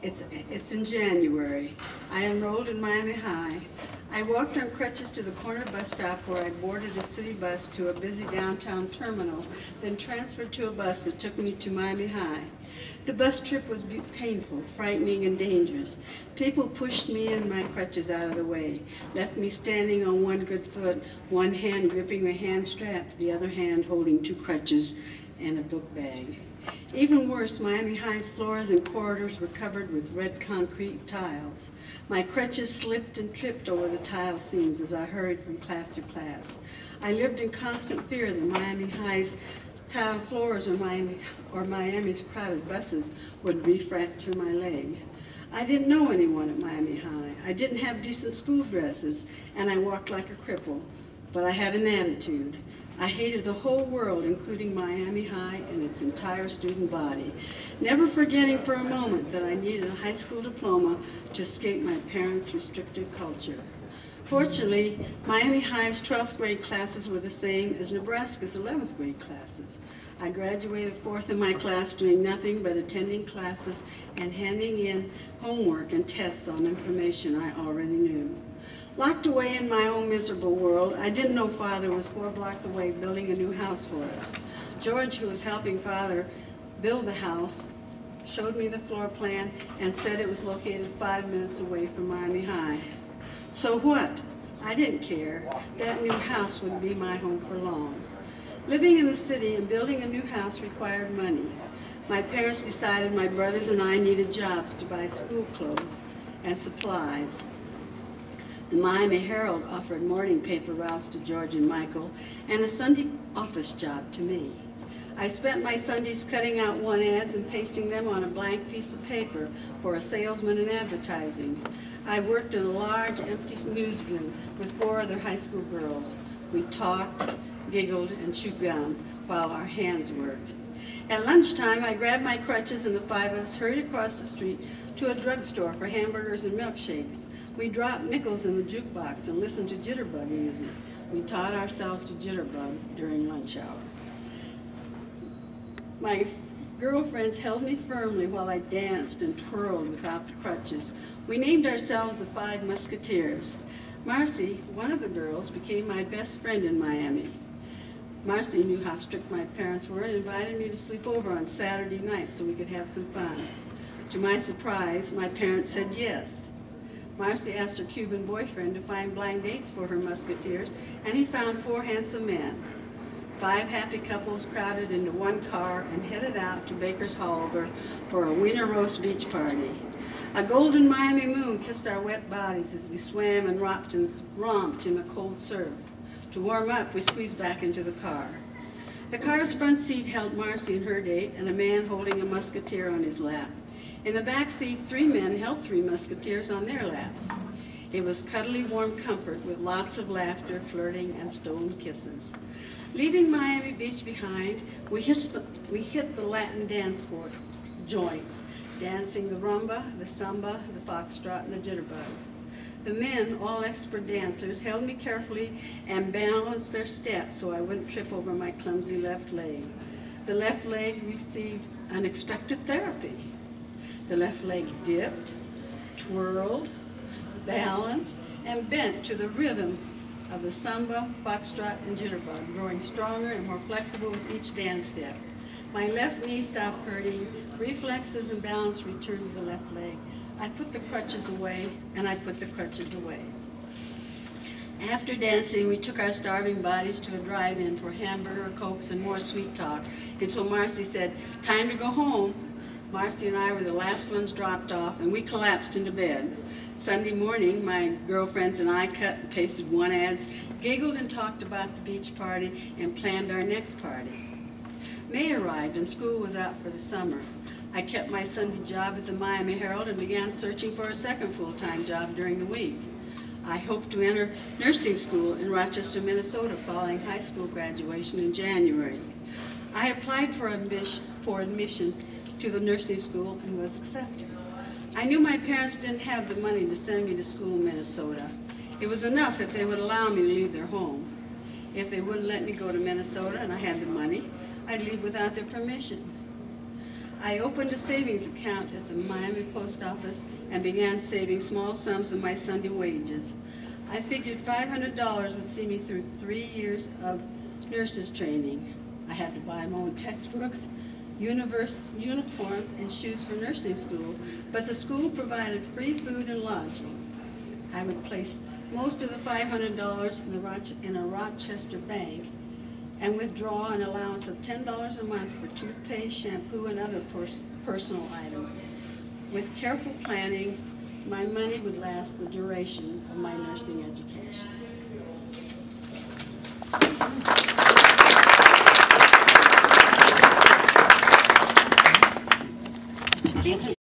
It's in January. I enrolled in Miami High. I walked on crutches to the corner bus stop where I boarded a city bus to a busy downtown terminal, then transferred to a bus that took me to Miami High. The bus trip was painful, frightening, and dangerous. People pushed me and my crutches out of the way, left me standing on one good foot, one hand gripping the hand strap, the other hand holding two crutches and a book bag. Even worse, Miami High's floors and corridors were covered with red concrete tiles. My crutches slipped and tripped over the tile seams as I hurried from class to class. I lived in constant fear that Miami High's tile floors or Miami's crowded buses would refracture my leg. I didn't know anyone at Miami High. I didn't have decent school dresses, and I walked like a cripple, but I had an attitude. I hated the whole world, including Miami High and its entire student body, never forgetting for a moment that I needed a high school diploma to escape my parents' restrictive culture. Fortunately, Miami High's 12th grade classes were the same as Nebraska's 11th grade classes. I graduated fourth in my class doing nothing but attending classes and handing in homework and tests on information I already knew. Locked away in my own miserable world, I didn't know Father was 4 blocks away building a new house for us. George, who was helping Father build the house, showed me the floor plan and said it was located 5 minutes away from Miami High. So what? I didn't care. That new house would be my home for long. Living in the city and building a new house required money. My parents decided my brothers and I needed jobs to buy school clothes and supplies. The Miami Herald offered morning paper routes to George and Michael and a Sunday office job to me. I spent my Sundays cutting out want ads and pasting them on a blank piece of paper for a salesman in advertising. I worked in a large, empty newsroom with 4 other high school girls. We talked, giggled, and chewed gum while our hands worked. At lunchtime, I grabbed my crutches and the 5 of us hurried across the street to a drugstore for hamburgers and milkshakes. We dropped nickels in the jukebox and listened to jitterbug music. We taught ourselves to jitterbug during lunch hour. My girlfriends held me firmly while I danced and twirled without the crutches. We named ourselves the 5 Musketeers. Marcy, one of the girls, became my best friend in Miami. Marcy knew how strict my parents were and invited me to sleep over on Saturday night so we could have some fun. To my surprise, my parents said yes. Marcy asked her Cuban boyfriend to find blind dates for her Musketeers, and he found 4 handsome men. 5 happy couples crowded into one car and headed out to Baker's Hall for a Wiener Roast beach party. A golden Miami moon kissed our wet bodies as we swam and romped in the cold surf. To warm up, we squeezed back into the car. The car's front seat held Marcy and her date and a man holding a musketeer on his lap. In the back seat, 3 men held 3 musketeers on their laps. It was cuddly, warm comfort with lots of laughter, flirting, and stolen kisses. Leaving Miami Beach behind, we hit the Latin dance court joints, dancing the rumba, the samba, the foxtrot, and the jitterbug. The men, all expert dancers, held me carefully and balanced their steps so I wouldn't trip over my clumsy left leg. The left leg received unexpected therapy. The left leg dipped, twirled, balanced, and bent to the rhythm of the samba, foxtrot, and jitterbug, growing stronger and more flexible with each dance step. My left knee stopped hurting, reflexes and balance returned to the left leg. I put the crutches away, and I put the crutches away. After dancing, we took our starving bodies to a drive-in for hamburger, cokes, and more sweet talk, until Marcy said, "Time to go home." Marcy and I were the last ones dropped off, and we collapsed into bed. Sunday morning, my girlfriends and I cut and pasted want ads, giggled and talked about the beach party, and planned our next party. May arrived, and school was out for the summer. I kept my Sunday job at the Miami Herald and began searching for a second full-time job during the week. I hoped to enter nursing school in Rochester, Minnesota, following high school graduation in January. I applied for admission to the nursing school and was accepted. I knew my parents didn't have the money to send me to school in Minnesota. It was enough if they would allow me to leave their home. If they wouldn't let me go to Minnesota and I had the money, I'd leave without their permission. I opened a savings account at the Miami Post Office and began saving small sums of my Sunday wages. I figured $500 would see me through 3 years of nurses training. I had to buy my own textbooks, uniforms, and shoes for nursing school, but the school provided free food and lodging. I would place most of the $500 in a Rochester bank and withdraw an allowance of $10 a month for toothpaste, shampoo, and other personal items. With careful planning, my money would last the duration of my nursing education.